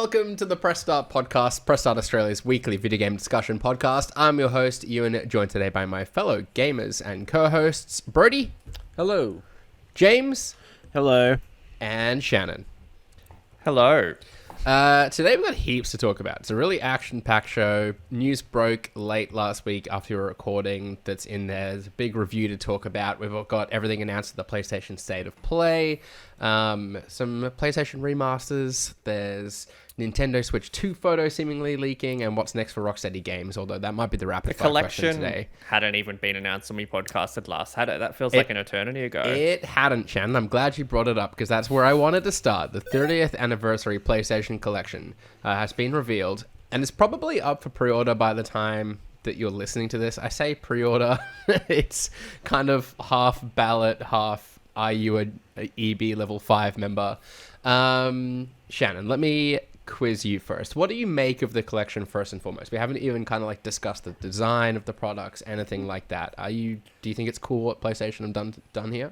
welcome to the Press Start podcast, Press Start Australia's weekly video game discussion podcast. I'm your host, Ewan, joined today by my fellow gamers and co-hosts, Brody. Hello. James. Hello. And Shannon. Hello. Today we've got heaps to talk about. It's a really action-packed show. News broke late last week after we were recording that's in there. There's a big review to talk about. We've got everything announced at the PlayStation State of Play. Some PlayStation remasters. There's Nintendo Switch 2 photos seemingly leaking, and what's next for Rocksteady Games, although that might be the rapid fire question today. Hadn't even been announced when we podcasted last, had it? That feels like an eternity ago. It hadn't, Shannon. I'm glad you brought it up, because that's where I wanted to start. The 30th anniversary PlayStation Collection has been revealed, and it's probably up for pre-order by the time that you're listening to this. I say pre-order. It's kind of half ballot, half are you a EB level 5 member. Shannon, let me quiz you first. What do you make of the collection first and foremost? We haven't even kind of like discussed the design of the products, anything like that. Do you think it's cool what PlayStation have done here?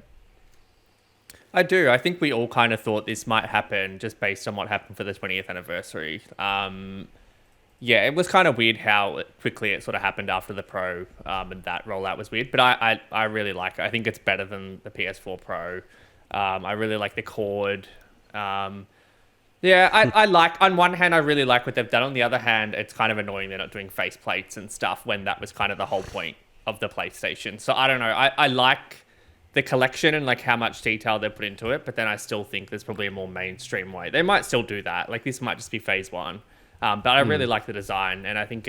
I do. I think we all kind of thought this might happen just based on what happened for the 20th anniversary. Yeah, it was kind of weird how quickly it sort of happened after the Pro, and that rollout was weird. But I really like it. I think it's better than the PS4 Pro. I really like the cord. Yeah, I like, on one hand, I really like what they've done. On the other hand, it's kind of annoying they're not doing face plates and stuff when that was kind of the whole point of the PlayStation. So I don't know. I like the collection and like how much detail they put into it, but then I still think there's probably a more mainstream way. They might still do that. Like this might just be phase one. But I really like the design, and I think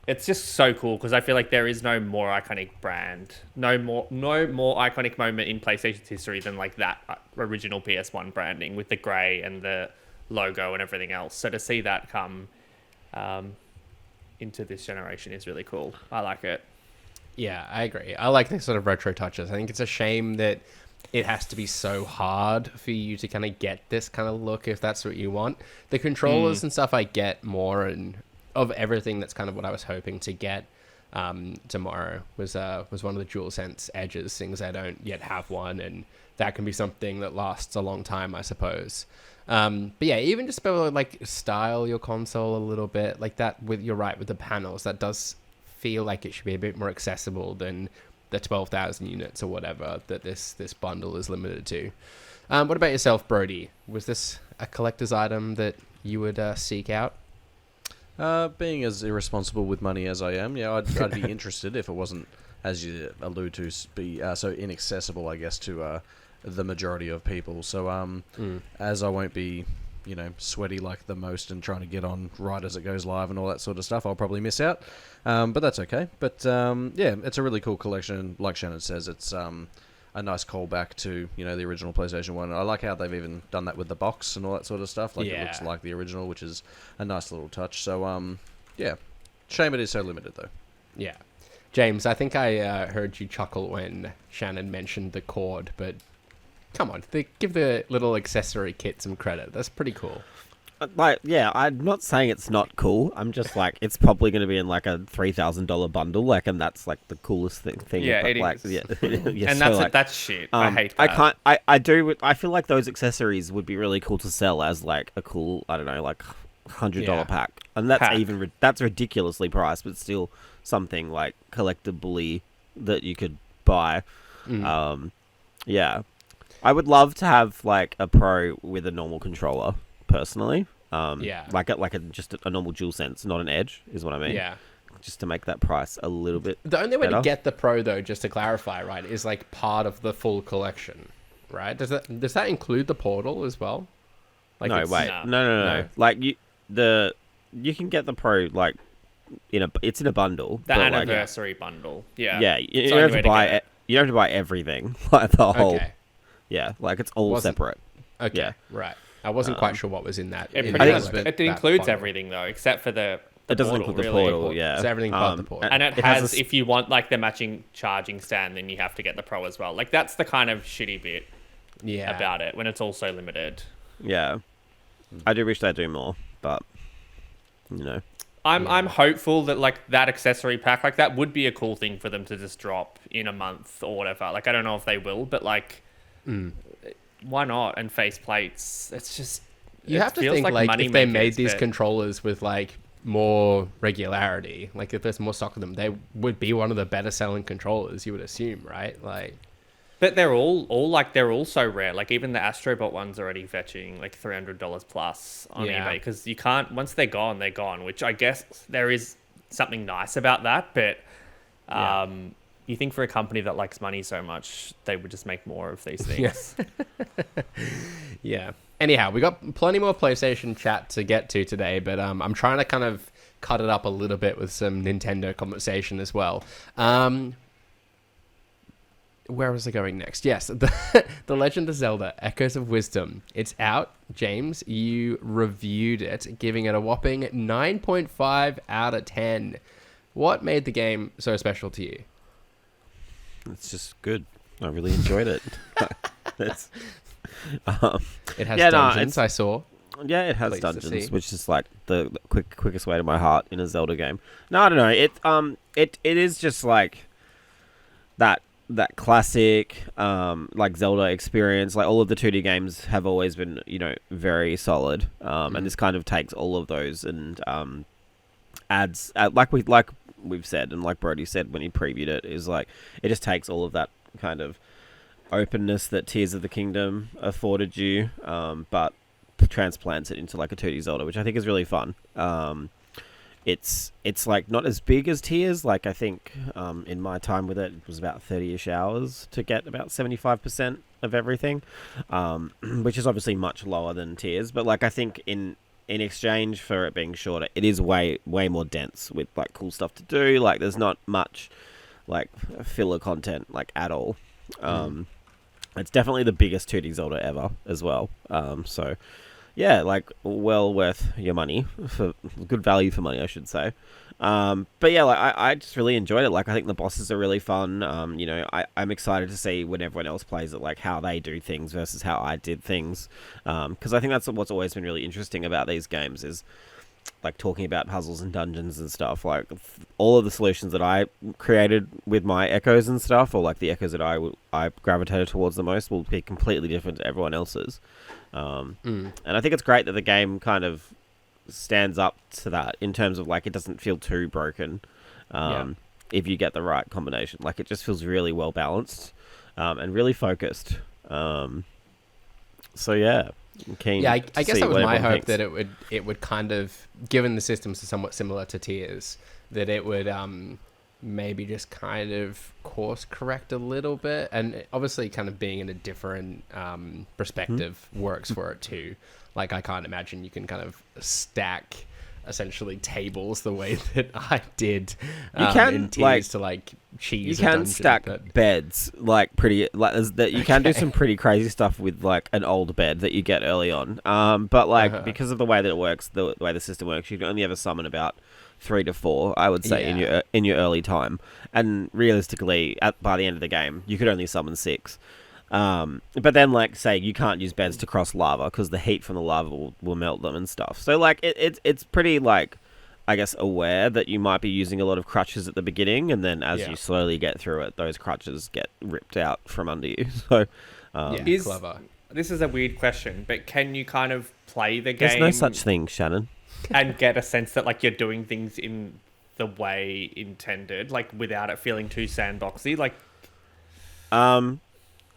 it's just so cool because I feel like there is no more iconic brand, no more iconic moment in PlayStation's history than like that original PS1 branding with the grey and the logo and everything else. So to see that come into this generation is really cool. I like it. Yeah, I agree. I like the sort of retro touches. I think it's a shame that it has to be so hard for you to kind of get this kind of look if that's what you want. The controllers and stuff I get more, and of everything that's kind of what I was hoping to get tomorrow was one of the DualSense edges, things I don't yet have one, and that can be something that lasts a long time, I suppose. But yeah, even just be able to like style your console a little bit like that you're right with the panels, that does feel like it should be a bit more accessible than the 12,000 units or whatever that this bundle is limited to. What about yourself, Brody? Was this a collector's item that you would seek out? Being as irresponsible with money as I am, yeah, I'd be interested if it wasn't, as you allude to, be so inaccessible, I guess, to the majority of people. So as I won't be, sweaty like the most and trying to get on right as it goes live and all that sort of stuff, I'll probably miss out. But that's okay. But yeah, it's a really cool collection. Like Shannon says, it's a nice callback to, the original PlayStation 1. I like how they've even done that with the box and all that sort of stuff. Like, it looks like the original, which is a nice little touch. So, yeah. Shame it is so limited, though. Yeah. James, I think I heard you chuckle when Shannon mentioned the cord, but come on, give the little accessory kit some credit. That's pretty cool. I'm not saying it's not cool. I'm just like, it's probably going to be in like a $3,000 bundle, and that's like the coolest thing. Yeah, but, it is. Yeah, and so, that's shit. I hate that. I feel like those accessories would be really cool to sell as like a cool, I don't know, like $100 pack, and that's ridiculously priced, but still something like collectibly that you could buy. Yeah, I would love to have like a Pro with a normal controller. Personally, like just a normal DualSense, not an Edge, is what I mean. Yeah, just to make that price a little bit. The only way better. to get the Pro, though, just to clarify, right, is like part of the full collection, right? Does that include the Portal as well? Like No. Like you can get the Pro like it's in a bundle. The anniversary bundle. Yeah. Yeah, you don't have to buy it. You don't have to buy everything, like the whole. Okay. Yeah, like it's all separate. Okay. Yeah. Right. I wasn't quite sure what was in that. It includes everything though, except for the it doesn't portal, include the really. Portal, yeah. So everything but the Portal. And it has if you want like the matching charging stand, then you have to get the Pro as well. Like that's the kind of shitty bit about it when it's all so limited. Yeah. I do wish they'd do more, but I'm hopeful that like that accessory pack, like that would be a cool thing for them to just drop in a month or whatever. Like I don't know if they will, but like why not? And face plates, it's just You have to feels think like money if they made makers, these but- controllers with like more regularity, like if there's more stock of them, they would be one of the better selling controllers. You would assume, right? Like, But they're all so rare. Like even the Astrobot one's already fetching like $300 plus on Yeah. eBay because you can't, once they're gone, they're gone. Which I guess there is something nice about that. But you think for a company that likes money so much, they would just make more of these things. yeah. Anyhow, we got plenty more PlayStation chat to get to today, but I'm trying to kind of cut it up a little bit with some Nintendo conversation as well. Where was I going next? Yes, the Legend of Zelda: Echoes of Wisdom. It's out. James, you reviewed it, giving it a whopping 9.5 out of 10. What made the game so special to you? It's just good. I really enjoyed it. It's, It has yeah, no, dungeons, I saw. yeah, it has Pleased to dungeons, see. which is like the quickest way to my heart in a Zelda game. No, I don't know. It is just like that classic like Zelda experience. Like all of the 2D games have always been, very solid. And this kind of takes all of those and adds like we've said and like Brody said when he previewed it, is like it just takes all of that kind of openness that Tears of the Kingdom afforded you, but transplants it into like a 2D Zelda, which I think is really fun. It's like not as big as Tears. Like I think in my time with it, it was about 30-ish hours to get about 75% of everything, which is obviously much lower than Tears. But like I think in exchange for it being shorter, it is way more dense with like cool stuff to do. Like there's not much like filler content like at all. It's definitely the biggest 2D Zelda ever as well. So yeah, like well worth your money, for good value for money, I should say. But yeah, like I just really enjoyed it. Like I think the bosses are really fun. I'm excited to see when everyone else plays it, like how they do things versus how I did things. Because I think that's what's always been really interesting about these games is like talking about puzzles and dungeons and stuff. Like all of the solutions that I created with my echoes and stuff, or like the echoes that I gravitated towards the most, will be completely different to everyone else's. And I think it's great that the game kind of stands up to that in terms of like it doesn't feel too broken if you get the right combination. Like it just feels really well balanced and really focused. So yeah, I'm keen. Yeah, I to guess see that was what my everyone hope, thinks. that it would kind of, given the systems are somewhat similar to Tears, that it would maybe just kind of course correct a little bit, and obviously kind of being in a different perspective works for it too. Like I can't imagine you can kind of stack essentially tables the way that I did You can, in Tears like, to like cheese. You a can dungeon, stack but- beds like pretty like that. You can do some pretty crazy stuff with like an old bed that you get early on. But like because of the way that it works, the way the system works, you can only ever summon about 3 to 4, I would say, in your early time. And realistically, by the end of the game, you could only summon 6. But then, like, say you can't use beds to cross lava because the heat from the lava will melt them and stuff. So like it's pretty like, I guess, aware that you might be using a lot of crutches at the beginning, and then as you slowly get through it, those crutches get ripped out from under you. So clever. This is a weird question, but can you kind of play the game? There's no such thing, Shannon. And get a sense that like you're doing things in the way intended, like without it feeling too sandboxy, like.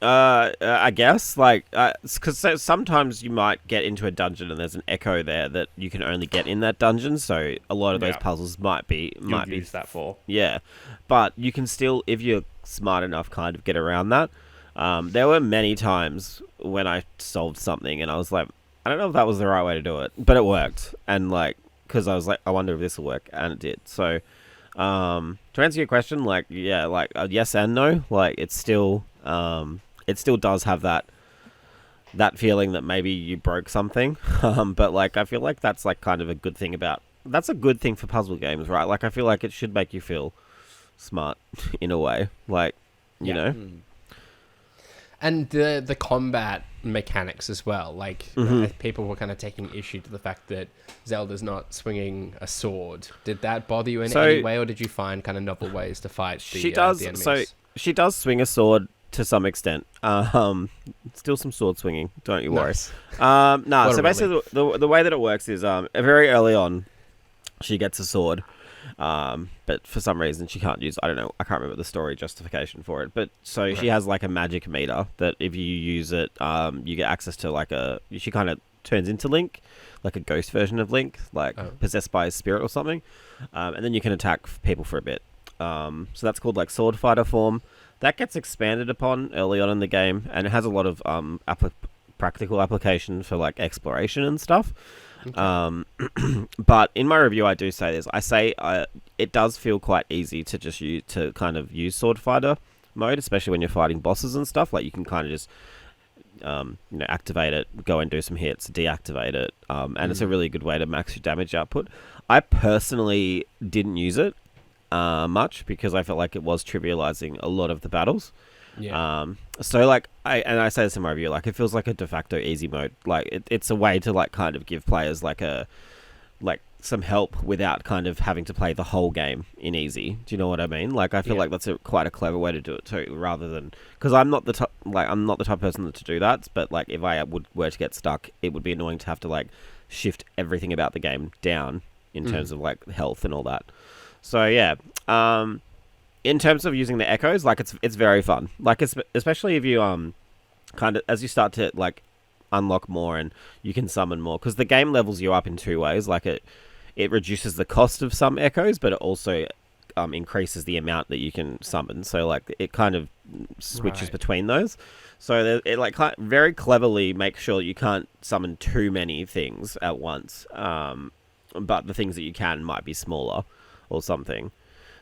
I guess like because sometimes you might get into a dungeon and there's an echo there that you can only get in that dungeon. So a lot of those puzzles might be Use that for. Yeah, but you can still, if you're smart enough, kind of get around that. There were many times when I solved something and I was like, I don't know if that was the right way to do it, but it worked. And like, because I was like, I wonder if this will work, and it did. So, to answer your question, like, yeah, like yes and no. Like, it still does have that feeling that maybe you broke something. But like, I feel like that's like kind of a good thing that's a good thing for puzzle games, right? Like, I feel like it should make you feel smart in a way, like, you know. And the combat mechanics as well. Like, people were kind of taking issue to the fact that Zelda's not swinging a sword. Did that bother you in any way, or did you find kind of novel ways to fight the enemies? She does swing a sword to some extent. Still some sword swinging. Don't you worry. Nice. No. So basically, the way that it works is very early on, she gets a sword. But for some reason she can't use, I don't know, I can't remember the story justification for it, but so she has like a magic meter that if you use it, you get access to like she kind of turns into Link, like a ghost version of Link, like possessed by a spirit or something, and then you can attack people for a bit. So that's called like sword fighter form. That gets expanded upon early on in the game, and it has a lot of practical application for like exploration and stuff. Okay. But in my review, I do say this. I say it does feel quite easy to just use sword fighter mode, especially when you're fighting bosses and stuff. Like you can kind of just activate it, go and do some hits, deactivate it, and it's a really good way to max your damage output. I personally didn't use it much because I felt like it was trivializing a lot of the battles. Yeah. So like I say this in my review, like it feels like a de facto easy mode. Like it's a way to like kind of give players like some help without kind of having to play the whole game in easy. Do you know what I mean? Like I feel like that's quite a clever way to do it too, rather than because I'm not the type of person to do that. But like if I were to get stuck, it would be annoying to have to like shift everything about the game down in terms of like health and all that. So yeah. In terms of using the echoes, like it's very fun. Like especially if you kind of as you start to like unlock more and you can summon more, because the game levels you up in two ways. Like it reduces the cost of some echoes, but it also increases the amount that you can summon. So like it kind of switches between those. So it like very cleverly makes sure you can't summon too many things at once. But the things that you can might be smaller or something.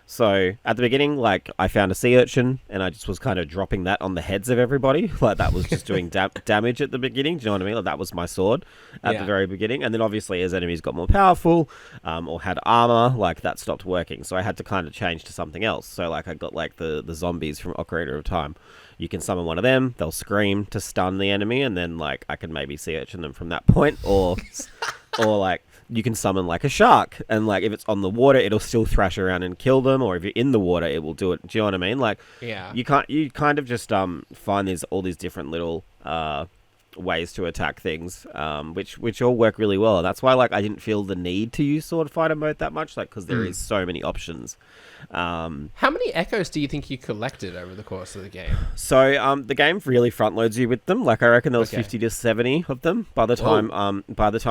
So at the beginning, like I found a sea urchin and I just was kind of dropping that on the heads of everybody. Like that was just doing damage at the beginning. Do you know what I mean? Like that was my sword at the very beginning. And then obviously as enemies got more powerful or had armor, like that stopped working. So I had to kind of change to something else. So like I got like the zombies from Ocarina of Time. You can summon one of them. They'll scream to stun the enemy. And then like I can maybe sea urchin them from that point or like you can summon like a shark, and like if it's on the water, it'll still thrash around and kill them, or if you're in the water, it will do it. Do you know what I mean? Like, you kind of just find all these different little ways to attack things, which all work really well. And that's why like I didn't feel the need to use sword fighter mode that much, like because there is so many options. How many echoes do you think you collected over the course of the game? So the game really front loads you with them. Like I reckon there was 50 to 70 of them by the time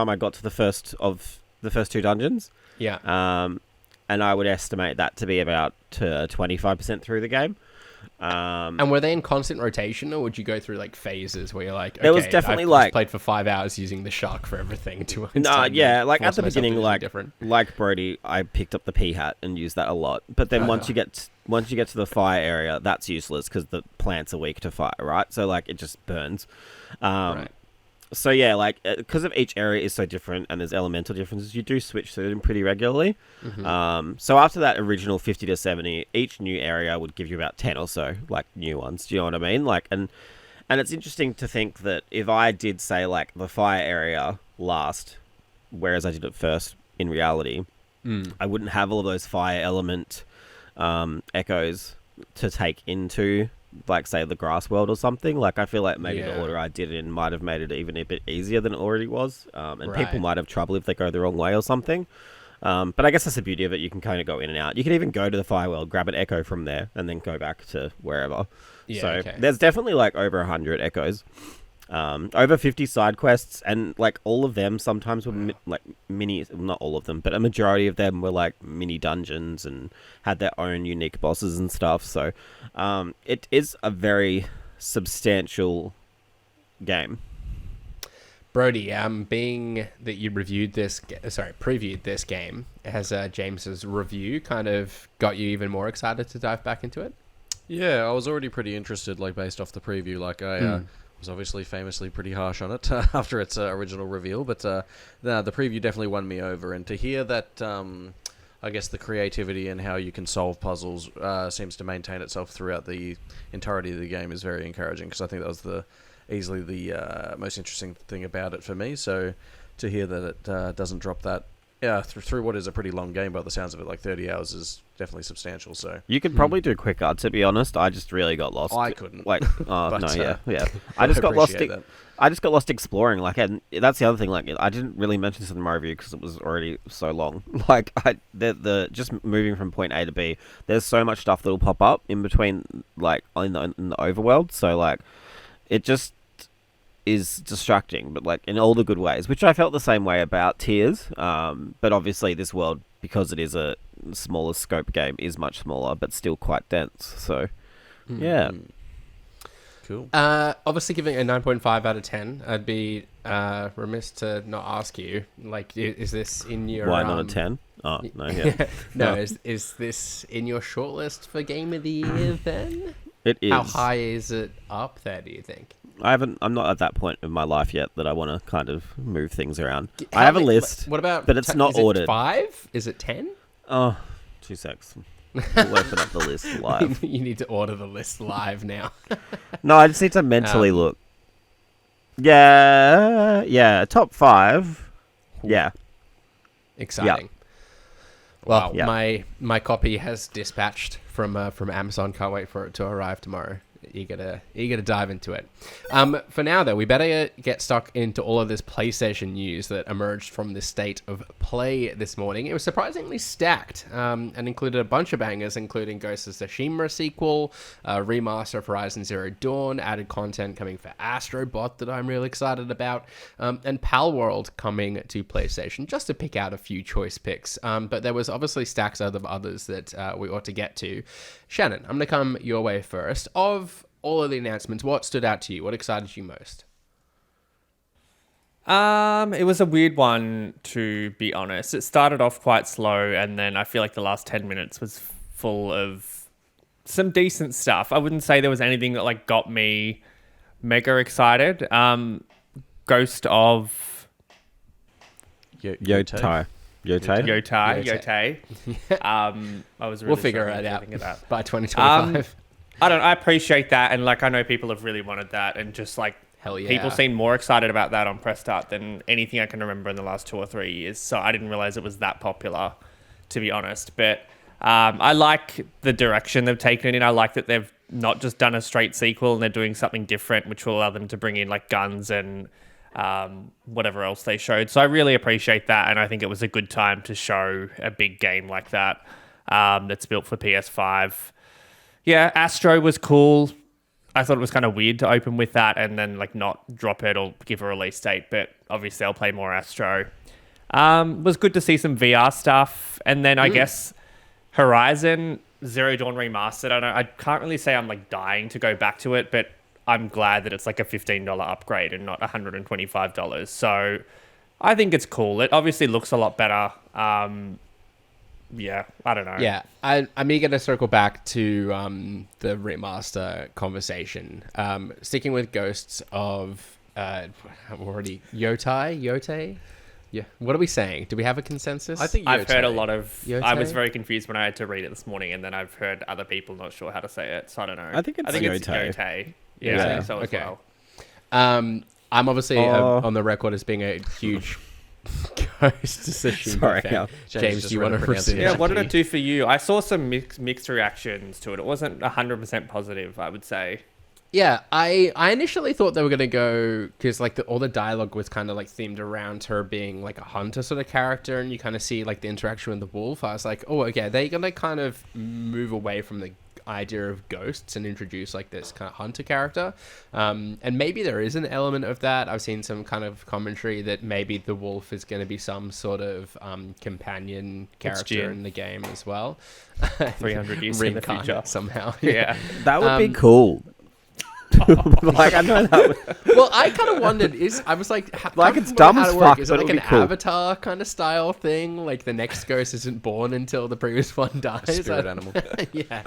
I got to the first two dungeons. Yeah. And I would estimate that to be about 25% through the game. And were they in constant rotation, or would you go through like phases where you're like, there was definitely I've like played for 5 hours using the shark for everything to like at the beginning, like Brody, I picked up the pea hat and used that a lot. But then once you get to the fire area, that's useless because the plants are weak to fire, right? So like it just burns. Right. So yeah, like because of each area is so different and there's elemental differences, you do switch through them pretty regularly. So after that original 50 to 70, each new area would give you about 10 or so like new ones. Do you know what I mean? Like and it's interesting to think that if I did say like the fire area last, whereas I did it first in reality, I wouldn't have all of those fire element echoes to take into like say the grass world or something. Like I feel like maybe the order I did it in might have made it even a bit easier than it already was, and people might have trouble if they go the wrong way or something, but I guess that's the beauty of it. You can kind of go in and out. You can even go to the fire world, grab an echo from there, and then go back to wherever. There's definitely like over 100 echoes, over 50 side quests, and like all of them sometimes were like mini, not all of them, but a majority of them were like mini dungeons and had their own unique bosses and stuff. So it is a very substantial game. Brody, being that you previewed this game, has James's review kind of got you even more excited to dive back into it? Yeah, I was already pretty interested, like based off the preview. Like I was obviously famously pretty harsh on it after its original reveal, but the preview definitely won me over. And to hear that, I guess the creativity and how you can solve puzzles seems to maintain itself throughout the entirety of the game is very encouraging, because I think that was easily the most interesting thing about it for me. So to hear that it doesn't drop that Yeah, through what is a pretty long game by the sounds of it, like 30 hours is definitely substantial. So You could probably do quicker, to be honest. I just really got lost. I couldn't. Like, But, no, yeah. I just got lost. appreciate that. I just got lost exploring. Like, and that's the other thing. Like, I didn't really mention this in my review because it was already so long. Like, the just moving from point A to B. There's so much stuff that'll pop up in between, like in the overworld. So like, it just is distracting, but like in all the good ways. Which I felt the same way about Tears. But obviously this world, because it is a smaller scope game, is much smaller, but still quite dense. So, yeah. Cool. Obviously, giving it a 9.5 out of 10, I'd be remiss to not ask you, like, is this in your... Why not a 10? Oh, no, yeah. No, is this in your shortlist for Game of the Year then? It is. How high is it up there, do you think? I'm not at that point in my life yet that I want to kind of move things around. How I have a many- list, What about... but it's not is it ordered. 5? Is it 10? Oh, 2 secs. We'll open up the list live. You need to order the list live now. No, I just need to mentally look. Yeah, top 5. Yeah. Exciting. Well, Yeah. my copy has dispatched from Amazon. Can't wait for it to arrive tomorrow. Eager to dive into it. For now, though, we better get stuck into all of this PlayStation news that emerged from the State of Play this morning. It was surprisingly stacked and included a bunch of bangers, including Ghost of Tsushima sequel, remaster of Horizon Zero Dawn, added content coming for Astro Bot that I'm really excited about, and Palworld coming to PlayStation, just to pick out a few choice picks. But there was obviously stacks of others that we ought to get to. Shannon, I'm going to come your way first. Of all of the announcements, what stood out to you? What excited you most? It was a weird one, to be honest. It started off quite slow, and then I feel like the last 10 minutes was full of some decent stuff. I wouldn't say there was anything that like got me mega excited. Ghost of Yotai. Yotai. I was really We'll figure struggling it to out think of that. by 2025. I appreciate that, and like I know people have really wanted that, and just like Hell yeah. people seem more excited about that on press start than anything I can remember in the last 2 or 3 years. So I didn't realize it was that popular, to be honest. But I like the direction they've taken it in. I like that they've not just done a straight sequel and they're doing something different, which will allow them to bring in like guns and whatever else they showed. So I really appreciate that, and I think it was a good time to show a big game like that that's built for PS5. Yeah, Astro was cool. I thought it was kind of weird to open with that and then like not drop it or give a release date, but obviously I'll play more Astro. Was good to see some VR stuff, and then I guess Horizon Zero Dawn Remastered. I can't really say I'm like dying to go back to it, but I'm glad that it's like a $15 upgrade and not $125. So I think it's cool. It obviously looks a lot better. Yeah, I don't know. Yeah, I'm eager to circle back to the remaster conversation. Sticking with Ghosts of Yotai? Yeah. What are we saying? Do we have a consensus? I think I've heard a Yotai. lot of... Yotai? I was very confused when I had to read it this morning, and then I've heard other people not sure how to say it, so I don't know. I think it's Yotai. Yotai. Yeah, I think so as Okay. well. I'm obviously on the record as being a huge Ghost of Tsushima Sorry, fan. yeah. James, just do you read want the to proceed? Yeah, what did it do for you? I saw some mixed reactions to it. It wasn't 100% positive, I would say. Yeah, I initially thought they were going to go, because like all the dialogue was kind of like themed around her being like a hunter sort of character, and you kind of see like the interaction with the wolf. I was like, oh, okay, they're going to kind of move away from the idea of ghosts and introduce like this kind of hunter character. And maybe there is an element of that. I've seen some kind of commentary that maybe the wolf is going to be some sort of companion character in the game as well. 300 years in the Reincarnate future. somehow. Yeah. That would be cool. Like, I know that would... Well, I kind of wondered, I was like, Like, it's dumb as fuck, Is it but like it an would be cool. Avatar kind of style thing? Like the next ghost isn't born until the previous one dies? Spirit animal. Yeah,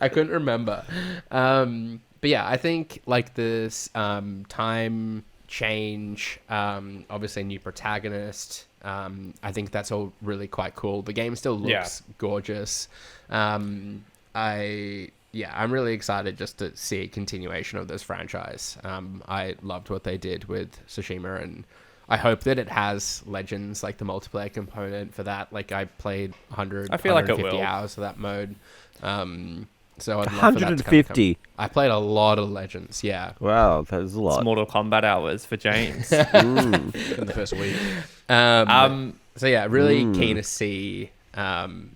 I couldn't remember. But yeah, I think like this time change, obviously a new protagonist. I think that's all really quite cool. The game still looks gorgeous. I'm really excited just to see a continuation of this franchise. I loved what they did with Tsushima, and I hope that it has Legends, like the multiplayer component for that. Like I played 100, I feel like it 150 will. hours of that mode. So I'd love for that to kind of 150. I played a lot of Legends, yeah. Wow, that is a It's lot. Mortal Kombat hours for James. in the first week. So yeah, really keen to see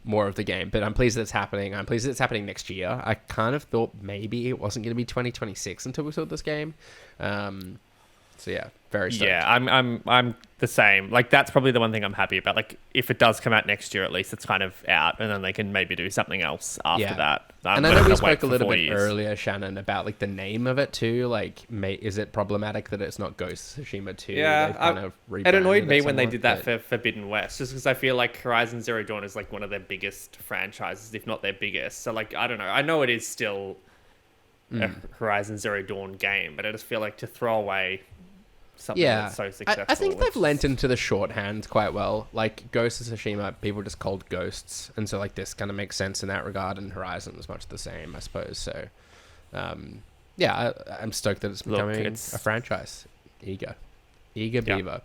more of the game, but I'm pleased that it's happening. I'm pleased that it's happening next year. I kind of thought maybe it wasn't going to be 2026 until we saw this game. So yeah, very stoked. Yeah, I'm the same. Like that's probably the one thing I'm happy about. Like if it does come out next year, at least it's kind of out, and then they can maybe do something else after Yeah. that. And I know we spoke a little bit earlier, Shannon, about like the name of it too. Like, is it problematic that it's not Ghost of Tsushima 2? Yeah, They've kind of it annoyed rebranded me when they somewhat, did that but- for Forbidden West, just because I feel like Horizon Zero Dawn is like one of their biggest franchises, if not their biggest. So like, I don't know. I know it is still a Horizon Zero Dawn game, but I just feel like to throw away something that's so successful. I think they've it's lent just- into the shorthand quite well. Like Ghost of Tsushima, people just called Ghosts, and so like this kind of makes sense in that regard. And Horizon is much the same, I suppose. So, yeah, I'm stoked that it's becoming it's- a franchise. Eager Yeah. beaver.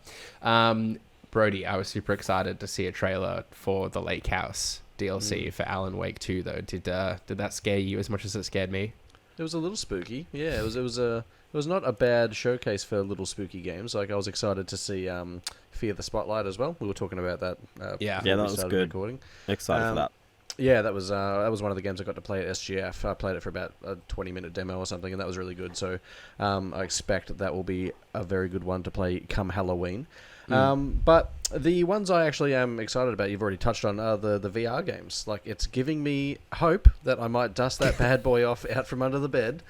Brody, I was super excited to see a trailer for the Lake House DLC for Alan Wake 2. Though, did that scare you as much as it scared me? It was a little spooky. Yeah, it was not a bad showcase for little spooky games. Like I was excited to see Fear the Spotlight as well. We were talking about that. Yeah. before Yeah, we that was started good. Recording. Excited for that. Yeah, that was one of the games I got to play at SGF. I played it for about a 20-minute demo or something, and that was really good. So I expect that will be a very good one to play come Halloween. But the ones I actually am excited about, you've already touched on, are the VR games. Like, it's giving me hope that I might dust that bad boy off out from under the bed.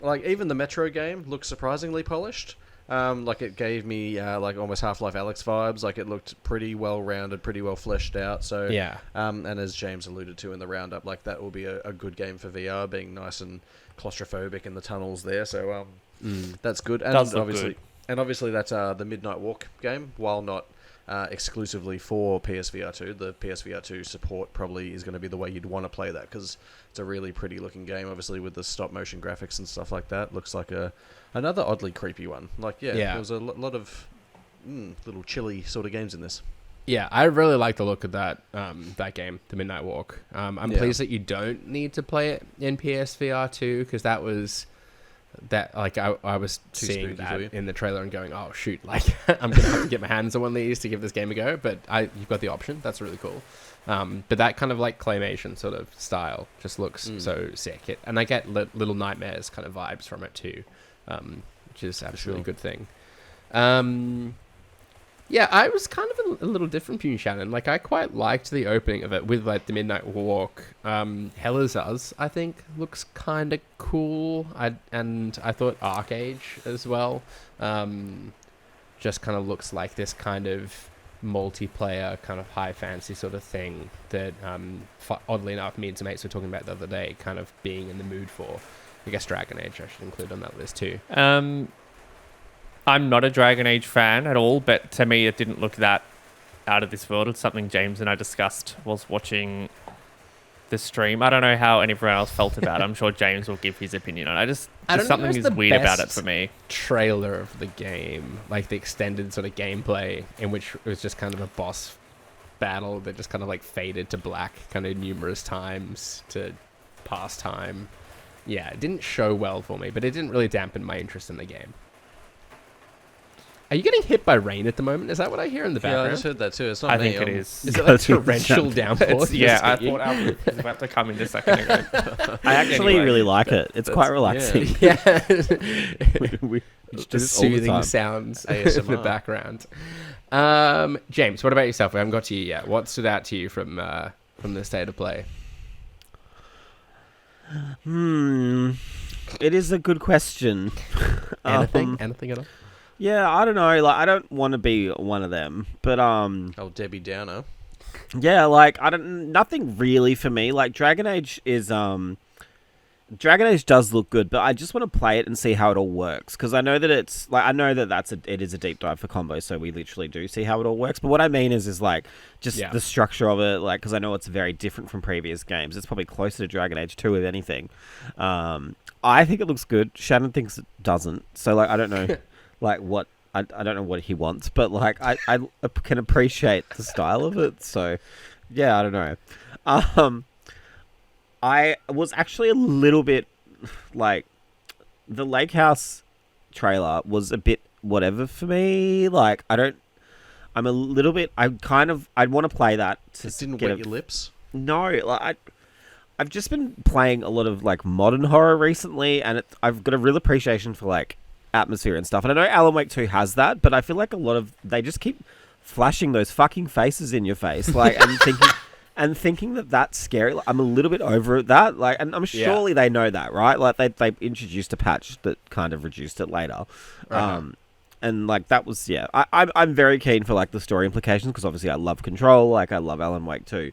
Like, even the Metro game looks surprisingly polished. Like, it gave me, like, almost Half-Life Alyx vibes. Like, it looked pretty well-rounded, pretty well fleshed out. So, Yeah. and as James alluded to in the roundup, like, that will be a good game for VR, being nice and claustrophobic in the tunnels there. So, that's good. And Does look obviously... good. And obviously that's the Midnight Walk game, while not exclusively for PSVR 2. The PSVR 2 support probably is going to be the way you'd want to play that, because it's a really pretty looking game, obviously with the stop motion graphics and stuff like that. Looks like another oddly creepy one. Like, yeah. There was a lot of little chilly sort of games in this. Yeah, I really like the look of that that game, The Midnight Walk. I'm Yeah. pleased that you don't need to play it in PSVR 2, because that was... That like I was Too seeing spooky for you. that in the trailer and going, oh shoot, like I'm gonna have to get my hands on one of these to give this game a go. But you've got the option. That's really cool. But that kind of like claymation sort of style just looks so sick. And I get Little Nightmares kind of vibes from it too, which is absolutely a good thing. Yeah, I was kind of a little different from you, Shannon. Like, I quite liked the opening of it with, like, the Midnight Walk. Hell Is Us, I think, looks kind of cool. And I thought Arcage as well just kind of looks like this kind of multiplayer, kind of high fantasy sort of thing that, oddly enough, me and some mates were talking about the other day, kind of being in the mood for. I guess Dragon Age I should include on that list too. I'm not a Dragon Age fan at all, but to me it didn't look that out of this world. It's something James and I discussed whilst watching the stream. I don't know how anyone else felt about it. I'm sure James will give his opinion on it. I don't know something if is it's the weird about it best for me. Trailer of the game, like the extended sort of gameplay, in which it was just kind of a boss battle that just kind of like faded to black kind of numerous times to pass time. Yeah, it didn't show well for me, but it didn't really dampen my interest in the game. Are you getting hit by rain at the moment? Is that what I hear in the Yeah, I background? just heard that too. It's not I me. think it is. Is it like torrential downpour? Yeah, I Just hit you? thought our roof was about to come in a second ago. I actually Anyway, really like it. It's quite relaxing. Yeah. We do The this all the soothing time. sounds in the ASMR. background. James, what about yourself? We haven't got to you yet. What stood out to you from the state of play? It is a good question. Anything at all? Yeah, I don't know. Like, I don't want to be one of them, but Oh, Debbie Downer. yeah, like nothing really for me. Like Dragon Age does look good, but I just want to play it and see how it all works, because I know that it is a deep dive for combos, so we literally do see how it all works. But what I mean is like just the structure of it, like, because I know it's very different from previous games. It's probably closer to Dragon Age 2 if anything. I think it looks good. Shannon thinks it doesn't. So like I don't know. Like what I don't know what he wants, but like I can appreciate the style of it. So yeah, I don't know. I was actually a little bit like the Lake House trailer was a bit whatever for me. Like I'm a little bit. I'd want to play that. It didn't wet your lips. No, like I've just been playing a lot of like modern horror recently, and I've got a real appreciation for like atmosphere and stuff. And I know Alan Wake 2 has that, but I feel like they just keep flashing those fucking faces in your face, like and thinking that that's scary. Like, I'm a little bit over that. Like, and I'm surely they know that, right? Like they introduced a patch that kind of reduced it later. And like that was I'm very keen for like the story implications because obviously I love Control, like I love Alan Wake 2.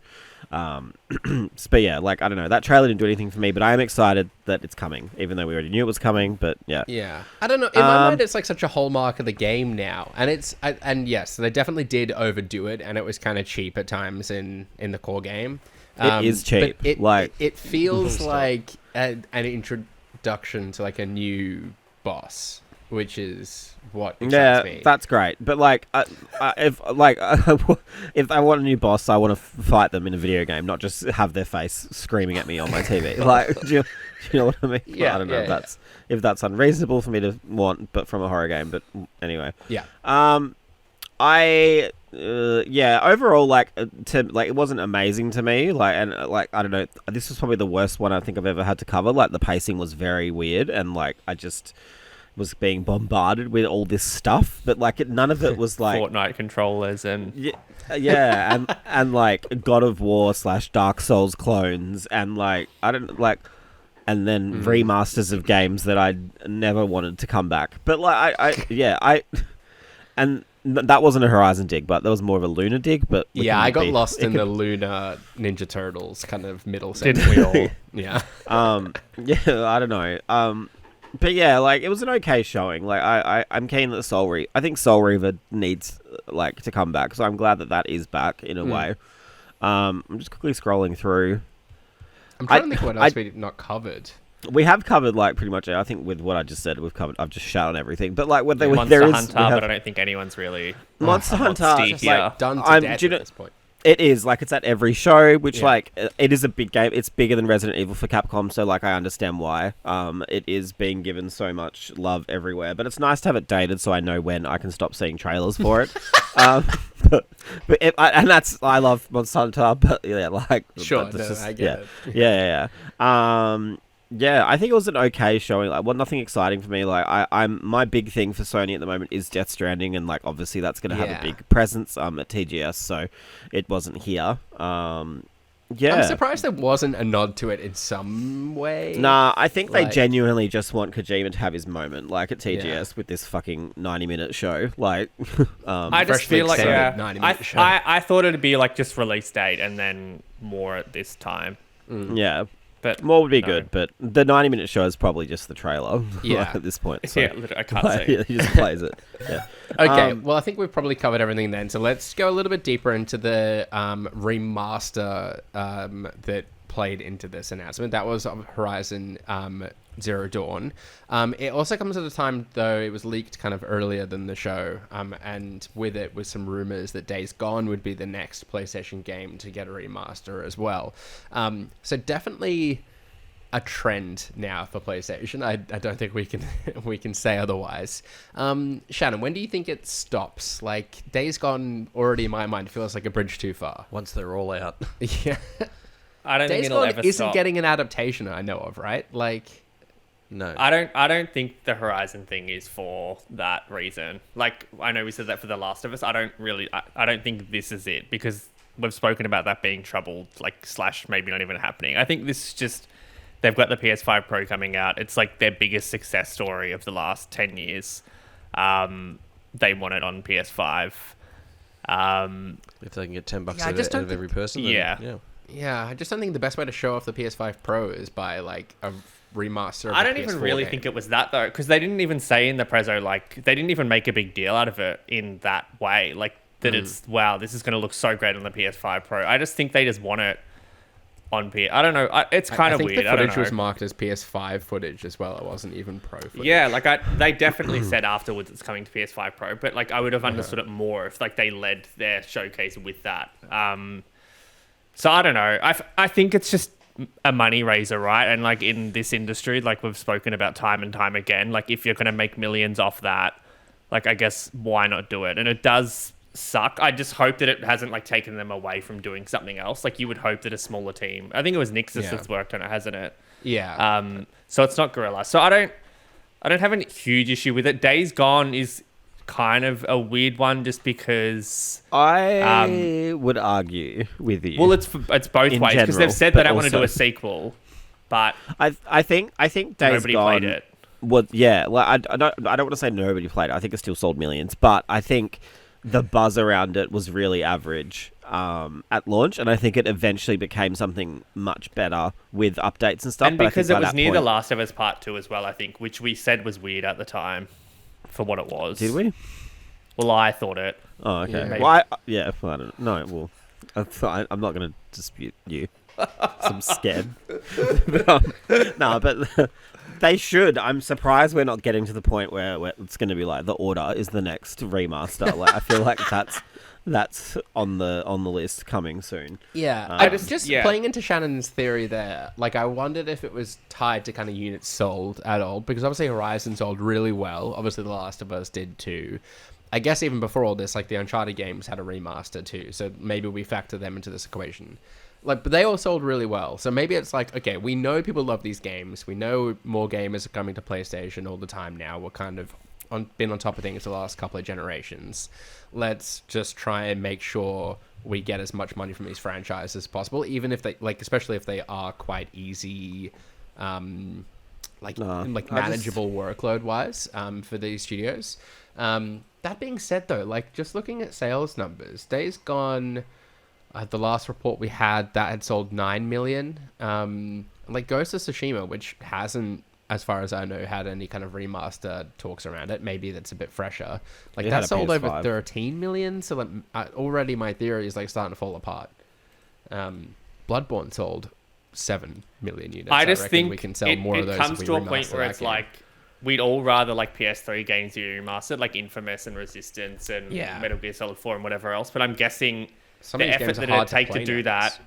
But yeah, like I don't know, that trailer didn't do anything for me, but I am excited that it's coming, even though we already knew it was coming. But yeah, I don't know. In my mind, it's like such a hallmark of the game now, and and yes, they definitely did overdo it, and it was kind of cheap at times in the core game. It is cheap. It feels like an introduction to like a new boss, which is what excites me. That's great. But like, if I want a new boss, I want to fight them in a video game, not just have their face screaming at me on my TV. Like, do you know what I mean? Yeah, I don't know if that's unreasonable for me to want, but from a horror game. But anyway, yeah. Overall, it wasn't amazing to me. Like, and like, I don't know. This was probably the worst one I think I've ever had to cover. Like, the pacing was very weird, and like, I just was being bombarded with all this stuff, but like none of it was like Fortnite controllers and and like God of War / Dark Souls clones, and like I don't like, and then remasters of games that I never wanted to come back. But like and that wasn't a Horizon dig, but that was more of a Luna dig. But I got lost in the Luna Ninja Turtles kind of middle section. Didn't we all? Yeah. I don't know. But yeah, like it was an okay showing. Like I'm keen that I think Soul Reaver needs like to come back, so I'm glad that is back in a way. I'm just quickly scrolling through. I'm trying to think what else we've not covered. We have covered like pretty much. I think with what I just said, we've covered. I've just shouted on everything. But like Monster Hunter, but I don't think anyone's really Monster Hunter just like done to death at this point. It is like it's at every show, which like it is a big game. It's bigger than Resident Evil for Capcom, so like I understand why. It is being given so much love everywhere, but it's nice to have it dated so I know when I can stop seeing trailers for it. And that's I love Monster Hunter, but yeah, like sure, I get it. Yeah, I think it was an okay showing. Like, well, nothing exciting for me. Like, I'm my big thing for Sony at the moment is Death Stranding, and like, obviously, that's going to have a big presence at TGS. So, it wasn't here. I'm surprised there wasn't a nod to it in some way. Nah, I think they genuinely just want Kojima to have his moment, like at TGS with this fucking 90-minute show. Like, I just feel like 90-minute show. I thought it'd be like just release date and then more at this time. Yeah. But more would be good, but the 90-minute show is probably just the trailer at this point. So, literally, I can't see. He just plays it. Yeah. Okay, well, I think we've probably covered everything then. So let's go a little bit deeper into the remaster that played into this announcement. That was Horizon Zero Dawn. It also comes at a time, though, it was leaked kind of earlier than the show, and with it was some rumors that Days Gone would be the next PlayStation game to get a remaster as well. So definitely a trend now for PlayStation. I don't think we can say otherwise. Shannon, when do you think it stops? Like, Days Gone already in my mind feels like a bridge too far. Once they're all out. Yeah. I don't think Days it'll Gone ever isn't stop. getting an adaptation I know of, right? Like, no. I don't think the Horizon thing is for that reason. Like, I know we said that for The Last of Us. I don't think this is it, because we've spoken about that being troubled, like, / maybe not even happening. I think this is just, they've got the PS5 Pro coming out. It's like their biggest success story of the last 10 years. They want it on PS5. If they can get $10 out of every person, then, Yeah, I just don't think the best way to show off the PS5 Pro is by like a remaster of I don't a even PS4 really game. think it was that, though, because they didn't even say in the prezzo, like, they didn't even make a big deal out of it in that way. Like, that it's, wow, this is going to look so great on the PS5 Pro. I just think they just want it on PS. I don't know. It's kind of I think weird. the I don't footage know. was marked as PS5 footage as well. It wasn't even Pro footage. Yeah, like they definitely said afterwards it's coming to PS5 Pro, but like I would have understood it more if like they led their showcase with that. So I don't know. I think it's just a money raiser, right? And like in this industry, like we've spoken about time and time again, like if you're going to make millions off that, like I guess why not do it? And it does suck. I just hope that it hasn't like taken them away from doing something else. Like you would hope that a smaller team, I think it was Nixus that's worked on it, hasn't it? Yeah. So it's not Gorilla. So I don't have any huge issue with it. Days Gone is kind of a weird one just because I would argue with you. well, it's both ways because general, they've said but they don't want to do also- a sequel, but I think Days nobody Gone played it. was well, I don't want to say nobody played it. I think it still sold millions, but I think the buzz around it was really average at launch, and I think it eventually became something much better with updates and stuff. And but I because think it by was that near The point- Last of Us Part 2 as well, I think, which we said was weird at the time for what it was. Did we? Well, I thought it. Oh, okay. Yeah. Well, I don't know. No, well, I'm not going to dispute you. I'm scared. But they should. I'm surprised we're not getting to the point where it's going to be like The Order is the next remaster. Like I feel like that's on the list coming soon. Yeah, I I just- just yeah. playing into Shannon's theory there. Like, I wondered if it was tied to kind of units sold at all, because obviously Horizon sold really well. Obviously, The Last of Us did too. I guess even before all this, like the Uncharted games had a remaster too, so maybe we factor them into this equation. Like, but they all sold really well, so maybe it's like, okay, we know people love these games. We know more gamers are coming to PlayStation all the time now. We're kind of been on top of things the last couple of generations. Let's just try and make sure we get as much money from these franchises as possible, even if they, like, especially if they are quite easy, manageable workload wise, for these studios. That being said, though, like, just looking at sales numbers, Days Gone, the last report we had, that had sold 9 million. Like Ghost of Tsushima, which hasn't, as far as I know, had any kind of remaster talks around it. Maybe that's a bit fresher. Like, It had that a sold over PS5. 13 million. So like, already my theory is like starting to fall apart. Bloodborne sold 7 million units. I just reckon think we can sell more of those. it comes if to we a point remaster where that it's game. like we'd all rather like PS3 games be remastered, like Infamous and Resistance and Yeah. Metal Gear Solid 4 and whatever else. But I'm guessing Some the of these effort games are that hard it'd take to play do nowadays. that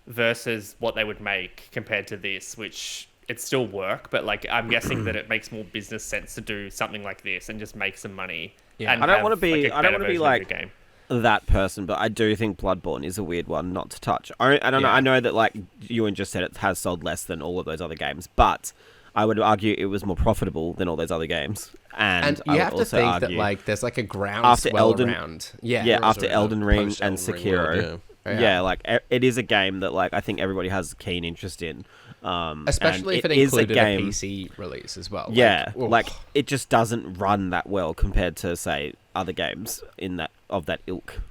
versus what they would make compared to this, which it's still work, but like I'm guessing that it makes more business sense to do something like this and just make some money. Yeah. And I don't have, wanna be- like, a I don't better wanna be version of like- the game. that person, but I do think Bloodborne is a weird one not to touch. I don't know. Yeah. I know that like Ewan just said, it has sold less than all of those other games, but I would argue it was more profitable than all those other games. And you I have would to also think that argue, like there's like a After groundswell Elden- around. Yeah. yeah, Whereas after in Elden the Ring post-Elden and Ring Sekiro, world, yeah, like it is a game that like I think everybody has a keen interest in. Especially if and it is included a game. PC release as well. Yeah, oof. like it just doesn't run that well compared to say other games in that of that ilk.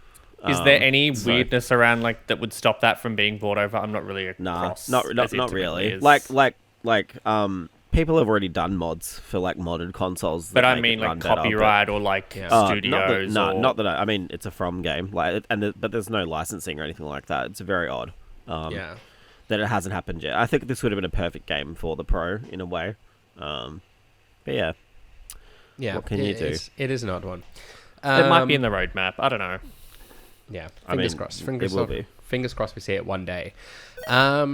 Is there any so- weirdness around like that would stop that from being brought over? I'm not really Nah, across not as really. intimately as- Like people have already done mods for like modded consoles. But that I make mean it run like better, copyright or like Yeah. studios. Not that I mean it's a From game, like, but there's no licensing or anything like that. It's very odd. Yeah. That it hasn't happened yet. I think this would have been a perfect game for the Pro in a way. But yeah, Yeah. What can you do? It is an odd one. It might be in the roadmap. I don't know. Yeah. I Fingers mean, crossed. it will be. Fingers crossed we see it one day.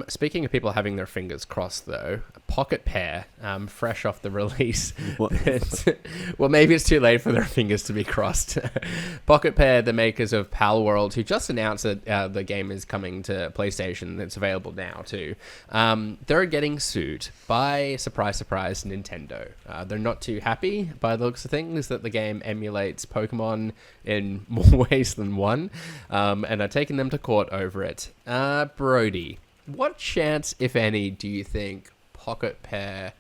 Speaking of people having their fingers crossed, though, Pocket Pair, fresh off the release. What? Well, maybe it's too late for their fingers to be crossed. Pocket Pair, the makers of Palworld, who just announced that the game is coming to PlayStation. It's available now, too. They're getting sued by, surprise, surprise, Nintendo. They're not too happy, by the looks of things, that the game emulates Pokemon in more ways than one, and are taking them to court over it. Brody, what chance, if any, do you think Pocket Pair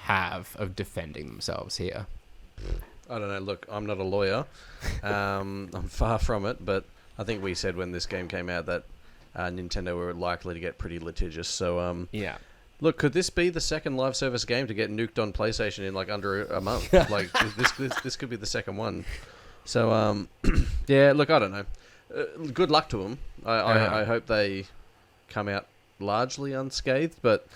have of defending themselves here? I don't know. Look, I'm not a lawyer. I'm far from it, but I think we said when this game came out that Nintendo were likely to get pretty litigious. So, Yeah. look, could this be the second live service game to get nuked on PlayStation in like under a month? Like this could be the second one. So, yeah. Look, I don't know. Good luck to them. I hope they come out largely unscathed, but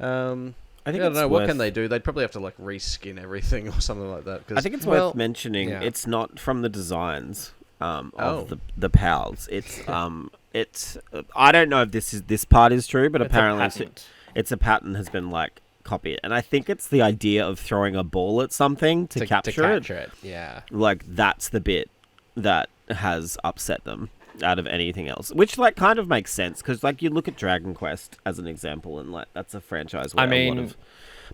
I think I don't it's know. What worth- can they do? They'd probably have to like reskin everything or something like that. 'Cause, I think it's well, worth mentioning. yeah. It's not from the designs Oh. of the pals. It's I don't know if this part is true, but It's a apparently patent. it's a patent has been like copied, and I think it's the idea of throwing a ball at something to capture it. Yeah. Like that's the bit that has upset them out of anything else, which like kind of makes sense because like you look at Dragon Quest as an example, and like that's a franchise where I mean, a lot of,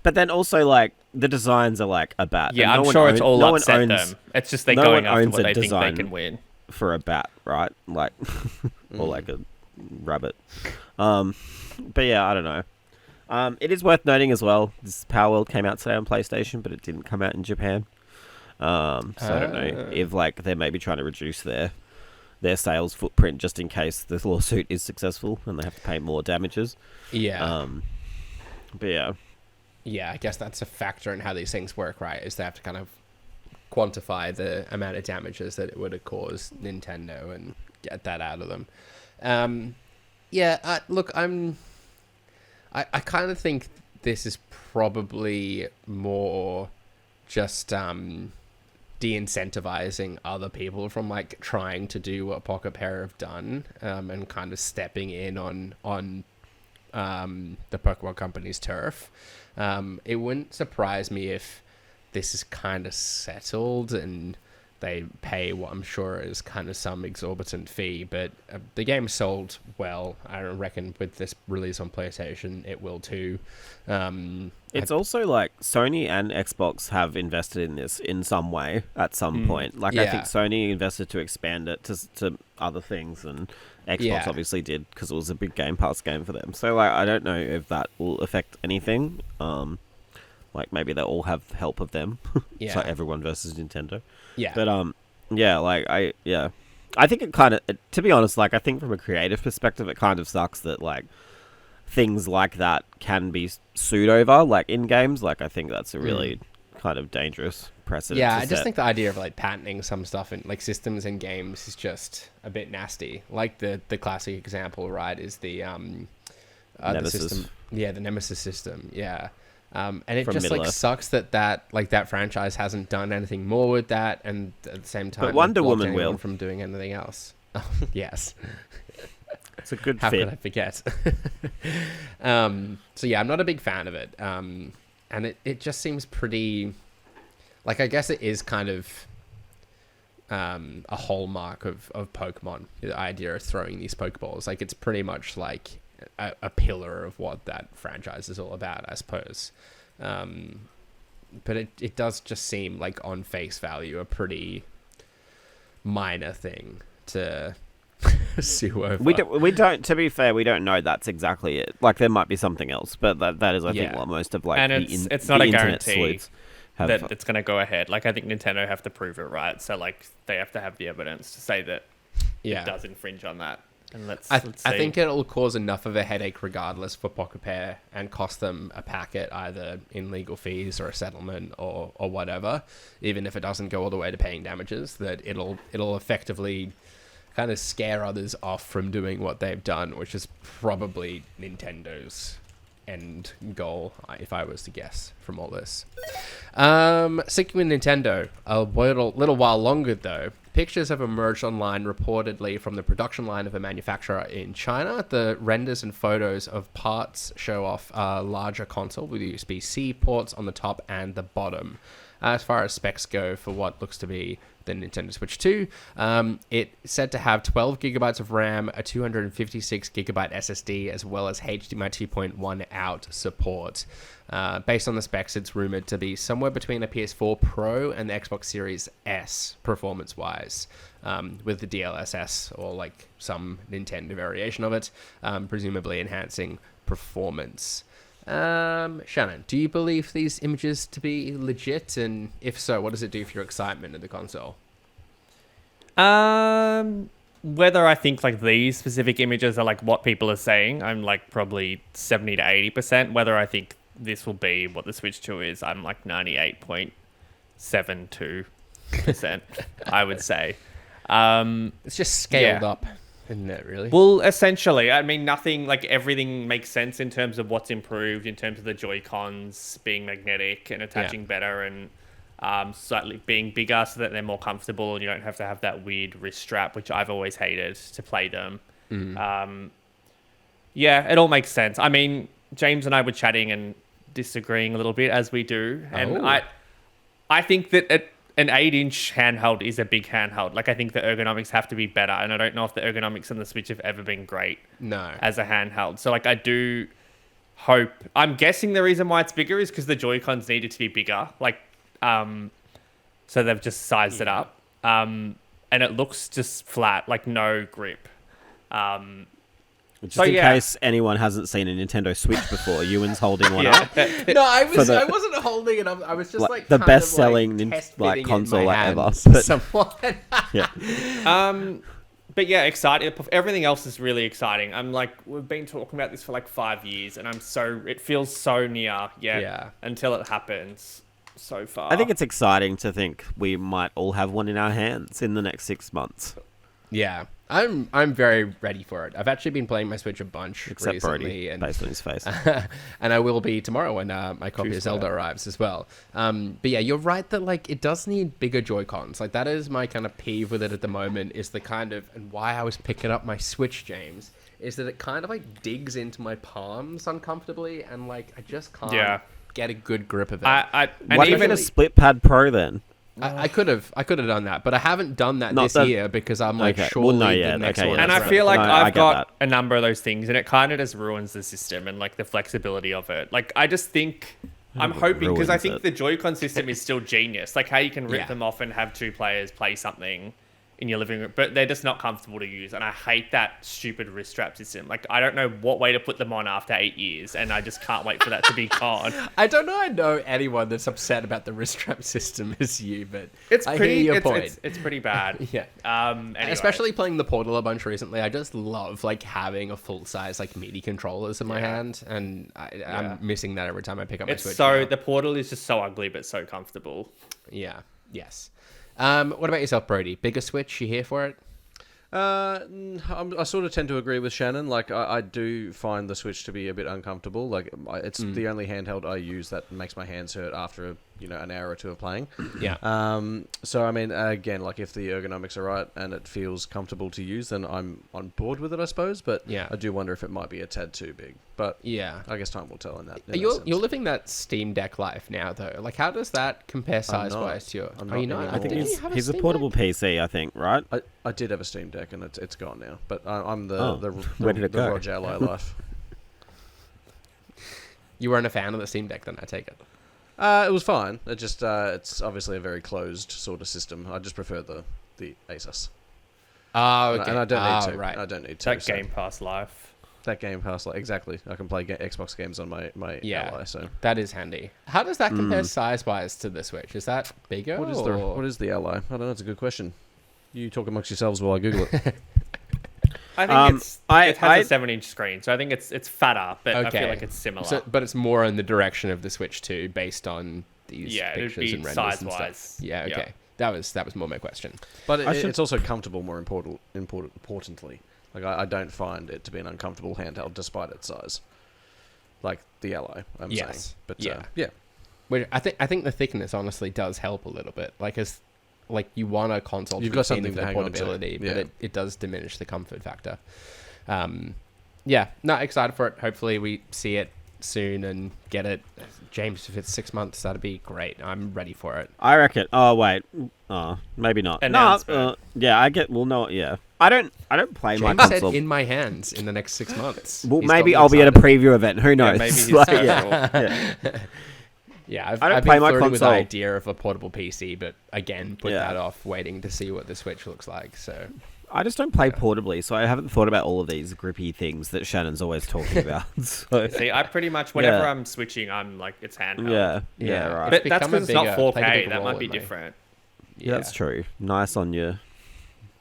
but then also like the designs are like a bat. yeah, and I'm sure it's all no one upset owns them. It's just they're no going one after owns what a they think they design. can win. for a bat, right? Like, or like a rabbit. But yeah, I don't know. It is worth noting as well. This Palworld came out today on PlayStation, but it didn't come out in Japan. So I don't know if like they're maybe trying to reduce their sales footprint just in case the lawsuit is successful and they have to pay more damages. Yeah. But yeah, Yeah, I guess that's a factor in how these things work, right? Is they have to kind of quantify the amount of damages that it would have caused Nintendo and get that out of them. Look, I kind of think this is probably more just de-incentivizing other people from like trying to do what Pocket Pair have done, and kind of stepping in on the Pokemon Company's turf. It wouldn't surprise me if this is kind of settled and they pay what I'm sure is kind of some exorbitant fee, but the game sold well. I reckon with this release on PlayStation, it will too. it's also like Sony and Xbox have invested in this in some way at some point. Like I think Yeah. Sony invested to expand it to other things, and Xbox Yeah. obviously did because it was a big Game Pass game for them. So like I don't know if that will affect anything. Like maybe they'll all have help of them. It's Yeah. like everyone versus Nintendo. Yeah. But I think it kind of, to be honest, like I think from a creative perspective, it kind of sucks that like things like that can be sued over, like in games. Like I think that's a really kind of dangerous precedent. Yeah, to I just set. think the idea of like patenting some stuff in like systems and games is just a bit nasty. Like the classic example, right, is the Nemesis. the system, the Nemesis system, yeah. And it From just Middle like Earth. sucks that franchise hasn't done anything more with that, and at the same time, Wonder blocked Woman anyone will. from doing anything else. Yes, It's a good how fit. could I forget? So yeah, I'm not a big fan of it, and it just seems pretty. Like I guess it is kind of a hallmark of Pokemon. The idea of throwing these Pokeballs, like it's pretty much like a pillar of what that franchise is all about, I suppose. But it does just seem like on face value a pretty minor thing to sue over. We don't. To be fair, we don't know that's exactly it. Like there might be something else, but that is I think Yeah. what most of like And it's not the a internet guarantee sleuths have. that it's going to go ahead. Like I think Nintendo have to prove it, right? So like they have to have the evidence to say that Yeah. it does infringe on that. And let's I see. think it'll cause enough of a headache regardless for Pocket Pair and cost them a packet either in legal fees or a settlement or whatever, even if it doesn't go all the way to paying damages, that it'll effectively kind of scare others off from doing what they've done, which is probably Nintendo's end goal, if I was to guess from all this. Sticking with Nintendo, a little while longer though, pictures have emerged online reportedly from the production line of a manufacturer in China. The renders and photos of parts show off a larger console with USB-C ports on the top and the bottom. As far as specs go for what looks to be the Nintendo Switch 2, it's said to have 12 gigabytes of RAM, a 256 gigabyte SSD, as well as HDMI 2.1 out support. Based on the specs, it's rumored to be somewhere between a PS4 Pro and the Xbox Series S performance-wise, with the DLSS or like some Nintendo variation of it, presumably enhancing performance. Shannon, do you believe these images to be legit? And if so, what does it do for your excitement of the console? Whether I think like these specific images are like what people are saying, I'm like probably 70 to 80%. Whether I think this will be what the Switch 2 is, I'm like 98.72%, I would say. It's just scaled up. Isn't it really? Well, essentially, I mean, nothing like everything makes sense in terms of what's improved, in terms of the Joy-Cons being magnetic and attaching better, and slightly being bigger so that they're more comfortable and you don't have to have that weird wrist strap, which I've always hated to play them. Yeah, it all makes sense. I mean, James and I were chatting and disagreeing a little bit as we do, and I think that an 8-inch handheld is a big handheld. Like, I think the ergonomics have to be better, and I don't know if the ergonomics on the Switch have ever been great. No. As a handheld. So, like, I do hope... I'm guessing the reason why it's bigger is because the Joy-Cons needed to be bigger. Like, so they've just sized it up. And it looks just flat, like no grip. Just in case anyone hasn't seen a Nintendo Switch before, Ewan's holding one up. No, I wasn't holding it up. I was just the best-selling console ever. Somewhat. But yeah, excited. Everything else is really exciting. I'm like, we've been talking about this for like 5 years, and it feels so near. Yeah. Until it happens. So far, I think it's exciting to think we might all have one in our hands in the next 6 months. Yeah, I'm very ready for it. I've actually been playing my Switch a bunch recently, Brody, and based on his face, and I will be tomorrow when my copy of Zelda arrives as well. But yeah, you're right that like it does need bigger Joy-Cons. Like that is my kind of peeve with it at the moment. Is the kind of and why I was picking up my Switch, James, is that it kind of like digs into my palms uncomfortably, and like I just can't get a good grip of it. What even a split pad Pro then? I could have done that, but I haven't done that year because I'm like, surely the next one. And I feel like I've got a number of those things, and it kind of just ruins the system and like the flexibility of it. Like I just think I'm hoping because I think the Joy-Con system is still genius. Like how you can rip them off and have 2 players play something in your living room, but they're just not comfortable to use, and I hate that stupid wrist strap system. Like I don't know what way to put them on after 8 years, and I just can't wait for that to be gone. I don't know anyone that's upset about the wrist strap system as you, but it's I pretty hear your point. It's pretty bad. Anyway. Especially playing the Portal a bunch recently, I just love like having a full size like MIDI controllers in my hand, and I'm missing that every time I pick up my Switch. So the Portal is just so ugly but so comfortable. Yeah. Yes. What about yourself, Brody? Bigger Switch? You here for it? I sort of tend to agree with Shannon. Like, I do find the Switch to be a bit uncomfortable. Like, it's the only handheld I use that makes my hands hurt after an hour or 2 of playing. Yeah. So I mean, again, like if the ergonomics are right and it feels comfortable to use, then I'm on board with it, I suppose. But I do wonder if it might be a tad too big. But I guess time will tell in that. You're living that Steam Deck life now, though. Like, how does that compare size-wise to your? I think he's a portable PC. I think, right? I did have a Steam Deck and it's gone now. But I'm the where did it go? Roger Ally life. You weren't a fan of the Steam Deck, then I take it. It was fine. It just it's obviously a very closed sort of system. I just prefer the Asus. Oh, okay. And I don't need to. Right. I don't need to. That Game Pass life. That Game Pass, exactly. I can play Xbox games on my Ally. So that is handy. How does that compare size-wise to the Switch? Is that bigger? What is the Ally? I don't know. It's a good question. You talk amongst yourselves while I Google it. I think it has a 7-inch screen, so I think it's fatter, but I feel like it's similar. But it's more in the direction of the Switch 2 based on these pictures and renders and stuff. Yeah, okay. That was more my question. But it's also comfortable, more importantly. Like, I don't find it to be an uncomfortable handheld despite its size. Like the Ally, I'm saying. But yeah. Which I think the thickness honestly does help a little bit. Like you want a console You've to got be something for to hang portability, on to. but it does diminish the comfort factor. Excited for it. Hopefully we see it soon and get it. James, if it's 6 months, that'd be great. I'm ready for it. I reckon. Oh wait, maybe not. I get. Well, no, yeah. I don't play my James console. said in my hands in the next 6 months. Well, maybe I'll be at a preview event. Who knows? Maybe he's Yeah, I don't I've play been my flirting with the console. idea of a portable PC, but again, put that off, waiting to see what the Switch looks like. So I just don't play portably, so I haven't thought about all of these grippy things that Shannon's always talking about. So. See, I pretty much whenever I'm switching, I'm like it's handheld. Yeah, right. But that's because it's not 4K. That That might be different. Yeah, that's true. Nice on your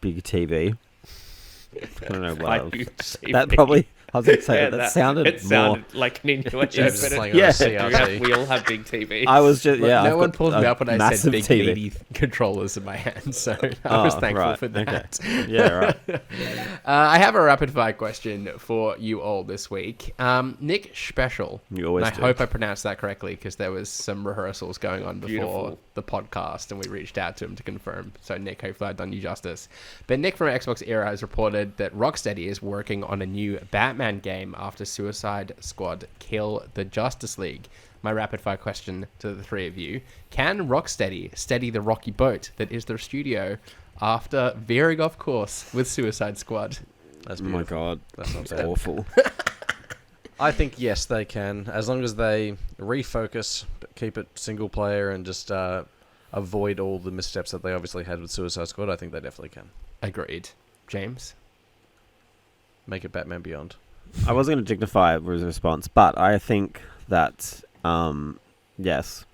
big TV. I don't know what else. That probably. I was going to say Yeah, that sounded it more. sounded like an innuendo. James is but playing yeah. on a do we, CRT. we all have big TVs. I was just Look, yeah. no I've one got pulled me a up when I said massive big TV. meaty controllers in my hand, so I was thankful right, for that. Okay. Yeah, right. I have a rapid fire question for you all this week. Nick Special. You always and I do. hope I pronounced that correctly because there was some rehearsals going on before Beautiful. the podcast and we reached out to him to confirm. So Nick, hopefully I've done you justice. But Nick from Xbox Era has reported that Rocksteady is working on a new Batman game after Suicide Squad Kill the Justice League. My rapid fire question to the three of you: can Rocksteady steady the rocky boat that is their studio after veering off course with Suicide Squad? That's Oh my beautiful. god, That's not it's bad. awful. I think yes, they can, as long as they refocus, keep it single player, and just avoid all the missteps that they obviously had with Suicide Squad. I think they definitely can Agreed. James? make it Batman Beyond. I was going to dignify his response, but I think that yes,